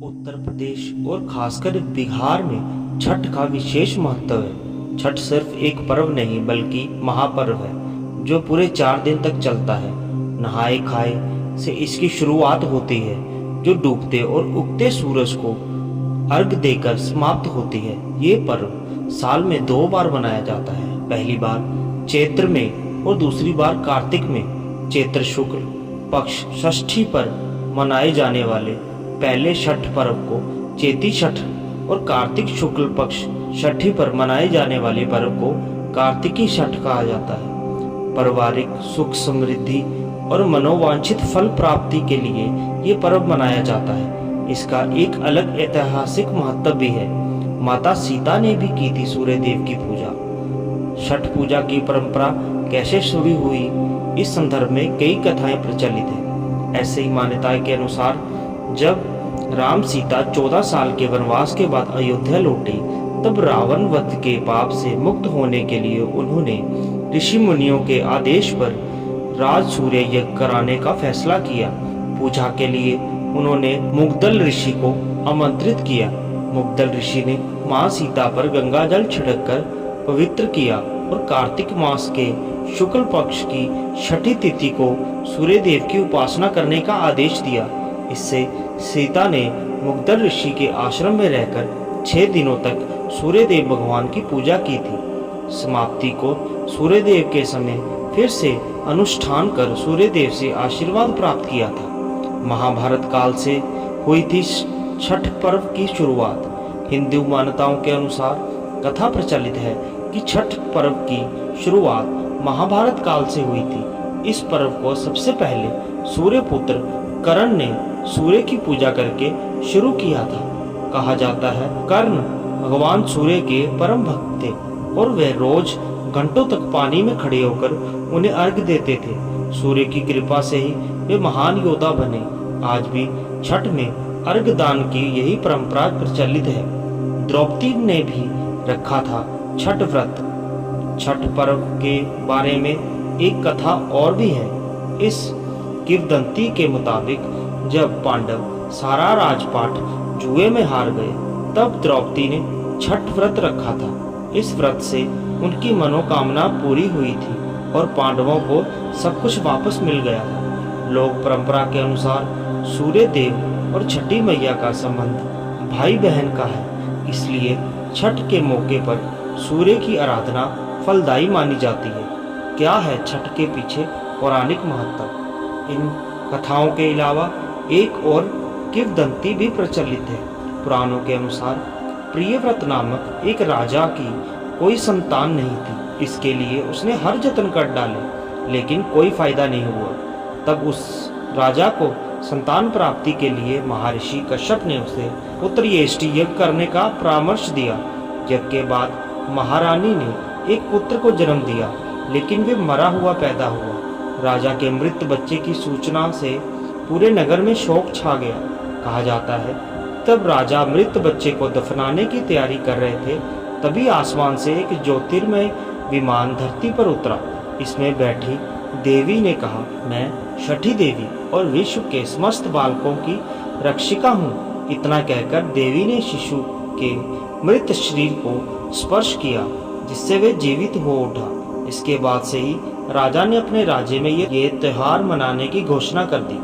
उत्तर प्रदेश और खासकर बिहार में छठ का विशेष महत्व है। छठ सिर्फ एक पर्व नहीं बल्कि महापर्व है जो पूरे 4 दिन तक चलता है। नहाए खाए से इसकी शुरुआत होती है जो डूबते और उगते सूरज को अर्घ देकर समाप्त होती है। ये पर्व साल में 2 बार मनाया जाता है, पहली बार चैत्र में और दूसरी बार कार्तिक में। चैत्र शुक्ल पक्ष षष्ठी पर मनाए जाने वाले पहले छठ पर्व को चैती छठ और कार्तिक शुक्ल पक्ष छठी पर मनाए जाने वाले पर्व को कार्तिकी छठ कहा जाता है। पारिवारिक सुख समृद्धि और मनोवांछित फल प्राप्ति के लिए ये पर्व मनाया जाता है। इसका एक अलग ऐतिहासिक महत्व भी है। माता सीता ने भी की थी सूर्य देव की पूजा। छठ पूजा की परंपरा कैसे शुरू हुई, इस संदर्भ में कई कथाएं प्रचलित हैं। ऐसे ही मान्यताएं के अनुसार जब राम सीता 14 साल के वनवास के बाद अयोध्या लौटे तब रावण वध के पाप से मुक्त होने के लिए उन्होंने ऋषि मुनियों के आदेश पर राज सूर्य यज्ञ कराने का फैसला किया। पूजा के लिए उन्होंने मुग्दल ऋषि को आमंत्रित किया। मुग्दल ऋषि ने मां सीता पर गंगा जल छिड़ककर पवित्र किया और कार्तिक मास के शुक्ल पक्ष की छठी तिथि को सूर्य देव की उपासना करने का आदेश दिया। इससे सीता ने मुग्दल ऋषि के आश्रम में रहकर 6 दिनों तक सूर्य देव भगवान की पूजा की थी। समाप्ति को सूर्य देव के समय फिर से अनुष्ठान कर सूर्य देव से आशीर्वाद प्राप्त किया था। महाभारत काल से हुई थी छठ पर्व की शुरुआत। हिंदू मान्यताओं के अनुसार कथा प्रचलित है कि छठ पर्व की शुरुआत महाभारत काल से हुई थी। इस पर्व को सबसे पहले सूर्य पुत्र कर्ण ने सूर्य की पूजा करके शुरू किया था। कहा जाता है कर्ण भगवान सूर्य के परम भक्त थे और वे रोज घंटों तक पानी में खड़े होकर उन्हें अर्घ देते थे। सूर्य की कृपा से ही वे महान योद्धा बने। आज भी छठ में अर्घ दान की यही परंपरा प्रचलित है। द्रौपदी ने भी रखा था छठ व्रत। छठ पर्व के बारे में एक कथा और भी है। इस किंवदंती के मुताबिक जब पांडव सारा राजपाट जुए में हार गए तब द्रौपदी ने छठ व्रत रखा था। इस व्रत से उनकी मनोकामना पूरी हुई थी और पांडवों को सब कुछ वापस मिल गया था। लोक परंपरा के अनुसार सूर्य देव और छठी मैया का संबंध भाई बहन का है, इसलिए छठ के मौके पर सूर्य की आराधना फलदायी मानी जाती है। क्या है छठ के पीछे पौराणिक महत्व? इन कथाओं के अलावा एक और किंवदंती भी प्रचलित है। पुराणों के अनुसार प्रियव्रत नामक एक राजा की कोई संतान नहीं थी। इसके लिए उसने हर जतन कर डाले लेकिन कोई फायदा नहीं हुआ। तब उस राजा को संतान प्राप्ति के लिए महर्षि कश्यप ने उसे पुत्र यष्टि यज्ञ करने का परामर्श दिया। यज्ञ के बाद महारानी ने एक पुत्र को जन्म दिया लेकिन वे मरा हुआ पैदा हुआ। राजा के मृत बच्चे की सूचना से पूरे नगर में शोक छा गया। कहा जाता है तब राजा मृत बच्चे को दफनाने की तैयारी कर रहे थे, तभी आसमान से एक ज्योतिर्मय विमान धरती पर उतरा। इसमें बैठी देवी ने कहा, मैं छठी देवी और विश्व के समस्त बालकों की रक्षिका हूँ। इतना कहकर देवी ने शिशु के मृत शरीर को स्पर्श किया जिससे वे जीवित हो उठा। इसके बाद से ही राजा ने अपने राज्य में ये त्योहार मनाने की घोषणा कर दी।